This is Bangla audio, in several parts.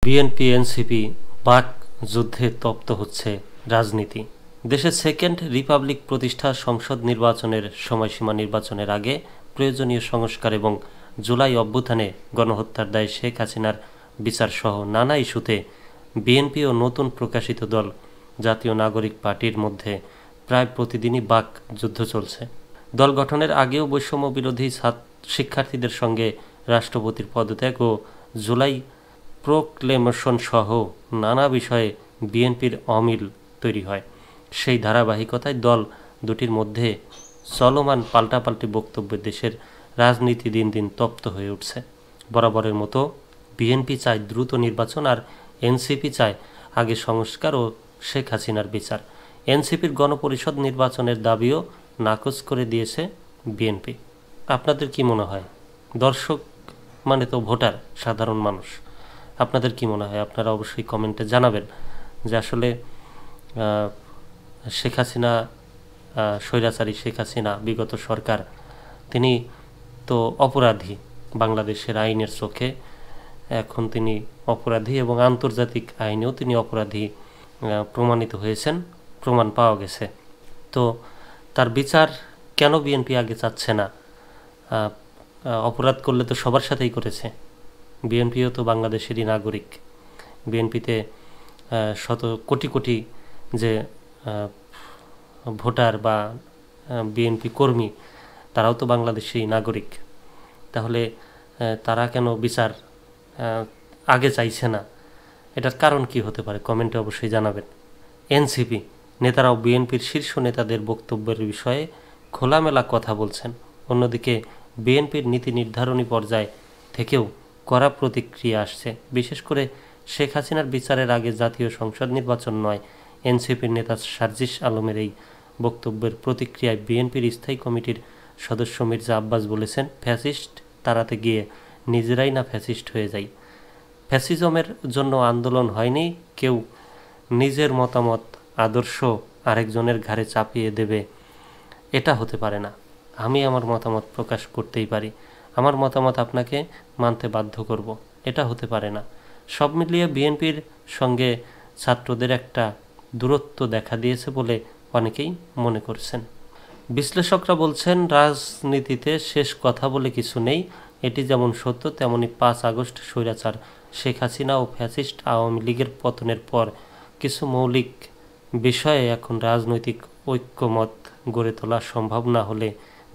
বিএনপি এনসিপি বাক যুদ্ধে তপ্ত হচ্ছে রাজনীতি। দেশের সেকেন্ড রিপাবলিক প্রতিষ্ঠা সংসদ নির্বাচনের সময়সীমা নির্বাচনের আগে প্রয়োজনীয় সংস্কার এবং জুলাই অভ্যুত্থানে গণহত্যার দায়ে শেখ হাসিনার বিচার সহ নানা ইস্যুতে বিএনপি ও নতুন প্রকাশিত দল জাতীয় নাগরিক পার্টির মধ্যে প্রায় প্রতিদিনই বাক যুদ্ধ চলছে। দল গঠনের আগেও বৈষম্য বিরোধী শিক্ষার্থীদের সঙ্গে রাষ্ট্রপতির পদত্যাগ ও জুলাই প্রোক্লেমেশন সহ নানা বিষয়ে বিএনপির অমিল তৈরি হয়। সেই ধারাবাহিকতায় দল দুটির মধ্যে চলমান পাল্টাপাল্টি বক্তব্যে দেশের রাজনীতি দিন দিন তপ্ত হয়ে উঠছে। বরাবরের মতো বিএনপি চায় দ্রুত নির্বাচন, আর এনসিপি চায় আগে সংস্কার ও শেখ হাসিনার বিচার। এনসিপির গণপরিষদ নির্বাচনের দাবিও নাকচ করে দিয়েছে বিএনপি। আপনাদের কি মনে হয়? দর্শক মানে তো ভোটার, সাধারণ মানুষ। আপনাদের কি মনে হয়? আপনারা অবশ্যই কমেন্টে জানাবেন যে আসলে শেখ হাসিনা, স্বৈরাচারী শেখ হাসিনা বিগত সরকার, তিনি তো অপরাধী, বাংলাদেশের আইনের চোখে এখন তিনি অপরাধী এবং আন্তর্জাতিক আইনেও তিনি অপরাধী প্রমাণিত হয়েছেন, প্রমাণ পাওয়া গেছে। তো তার বিচার কেন বিএনপি আগে চাচ্ছে না? অপরাধ করলে তো সবার সাথেই করেছে। বিএনপিও তো বাংলাদেশেরই নাগরিক। বিএনপিতে শত কোটি কোটি যে ভোটার বা বিএনপি কর্মী, তারাও তো বাংলাদেশি নাগরিক। তাহলে তারা কেন বিচার আগে চাইছে না? এটার কারণ কি হতে পারে? কমেন্টে অবশ্যই জানাবেন। এনসিপি নেতারাও বিএনপির শীর্ষ নেতাদের বক্তব্যের বিষয়ে খোলামেলা কথা বলছেন। অন্যদিকে বিএনপির নীতি নির্ধারণী পর্যায় থেকেও কড়া প্রতিক্রিয়া আসছে। বিশেষ করে শেখ হাসিনার বিচারের আগে জাতীয় সংসদ নির্বাচন নয়, এনসিপির নেতা সার্জিস আলমের এই বক্তব্যের প্রতিক্রিয়ায় বিএনপির স্থায়ী কমিটির সদস্য মির্জা আব্বাস বলেছেন, ফ্যাসিস্ট তাড়াতে গিয়ে নিজেরাই না ফ্যাসিস্ট হয়ে যায়। ফ্যাসিজমের জন্য আন্দোলন হয়নি, কেউ নিজের মতামত আদর্শ আরেকজনের ঘাড়ে চাপিয়ে দেবে, এটা হতে পারে না। আমি আমার মতামত প্রকাশ করতেই পারি, আমার মতামত আপনাকে মানতে বাধ্য করব, এটা হতে পারে না। সব মিলিয়ে বিএনপির সঙ্গে ছাত্রদের একটা দূরত্ব দেখা দিয়েছে বলে অনেকেই মনে করছেন। বিশ্লেষকরা বলছেন, রাজনীতিতে শেষ কথা বলে কিছু নেই। এটি যেমন সত্য, তেমনি 5 আগস্ট স্বৈরাচার শেখ হাসিনা ও ফ্যাসিস্ট আওয়ামী লীগের পতনের পর কিছু মৌলিক বিষয়ে এখন রাজনৈতিক ঐক্যমত গড়ে তোলা সম্ভব না হলে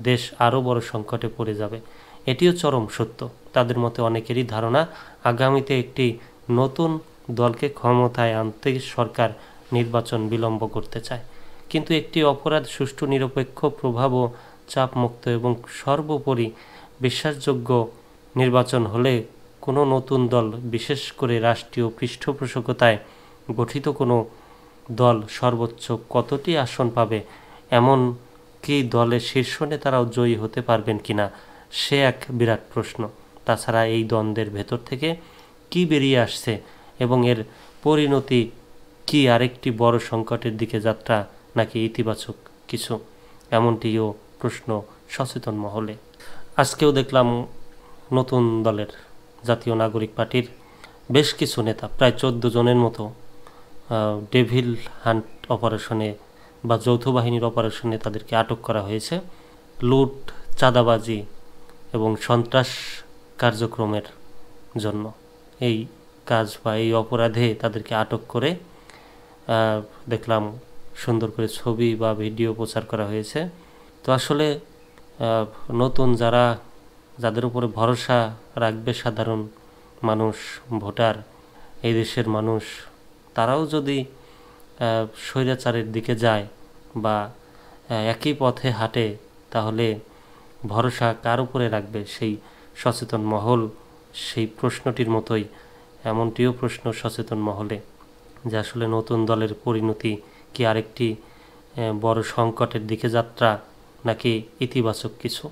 দেশ আরও বড় সংকটে পড়ে যাবে। এটিও চরম সত্য। তাদের মতে অনেকেরই ধারণা, আগামীতে একটি নতুন দলকে ক্ষমতায় আনতে সরকার নির্বাচন বিলম্ব করতে চায়। কিন্তু একটি অপরাধ সুষ্ঠু, নিরপেক্ষ, প্রভাব ও চাপমুক্ত এবং সর্বোপরি বিশ্বাসযোগ্য নির্বাচন হলে কোনো নতুন দল, বিশেষ করে রাষ্ট্রীয় পৃষ্ঠপোষকতায় গঠিত কোনো দল সর্বোচ্চ কতটি আসন পাবে, এমন কি দলের শীর্ষ নেতারাও জয়ী হতে পারবেন কিনা, সে এক বিরাট প্রশ্ন। তাছাড়া এই দ্বন্দ্বের ভেতর থেকে কি বেরিয়ে আসছে এবং এর পরিণতি কি আরেকটি বড় সংকটের দিকে যাত্রা নাকি ইতিবাচক কিছু, এমনটিও প্রশ্ন সচেতন মহলে। আজকেও দেখলাম নতুন দলের জাতীয় নাগরিক পার্টির বেশ কিছু নেতা, প্রায় 14 জনের মতো, ডেভিল হান্ট অপারেশনে বা যৌথ বাহিনীর অপারেশনে তাদেরকে আটক করা হয়েছে। লুট, চাঁদাবাজি এবং সন্ত্রাস কার্যক্রমের জন্য এই কাজ বা এই অপরাধে তাদেরকে আটক করে দেখলাম সুন্দর করে ছবি বা ভিডিও প্রচার করা হয়েছে। তো আসলে নতুন যাদের উপরে ভরসা রাখবে সাধারণ মানুষ, ভোটার, এই দেশের মানুষ, তারাও যদি স্বৈরাচারের দিকে যায় বা একই পথে হাঁটে, তাহলে ভরসা কার উপরে রাখবে? সেই সচেতন মহল সেই প্রশ্নটির মতোই, এমনটিও প্রশ্ন সচেতন মহলে যে আসলে নতুন দলের পরিণতি কি আরেকটি বড় সংকটের দিকে যাত্রা নাকি ইতিবাচক কিছু।